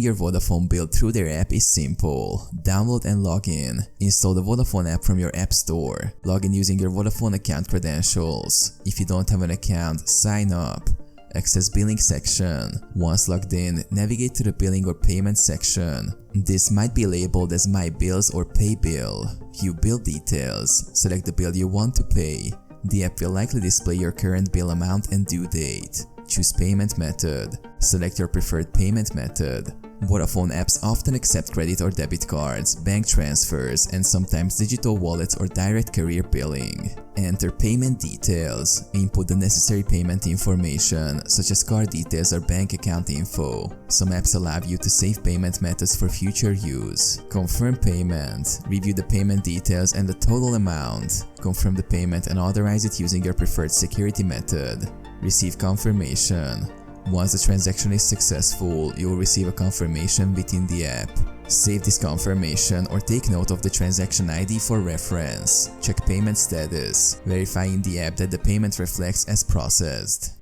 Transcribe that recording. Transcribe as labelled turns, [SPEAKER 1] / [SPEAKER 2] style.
[SPEAKER 1] your Vodafone bill through their app is simple. Download and log in. Install the Vodafone app from your app store. Log in using your Vodafone account credentials. If you don't have an account, sign up. Access billing section. Once logged in, navigate to the billing or payment section. This might be labeled as My Bills or Pay Bill. View bill details. Select the bill you want to pay. The app will likely display your current bill amount and due date. Choose payment method. Select your preferred payment method. Vodafone apps often accept credit or debit cards, bank transfers, and sometimes digital wallets or direct carrier billing. Enter payment details. Input the necessary payment information, such as card details or bank account info. Some apps allow you to save payment methods for future use. Confirm payment. Review the payment details and the total amount. Confirm the payment and authorize it using your preferred security method. Receive confirmation. Once the transaction is successful, you will receive a confirmation within the app. Save this confirmation or take note of the transaction ID for reference. Check payment status. Verify in the app that the payment reflects as processed.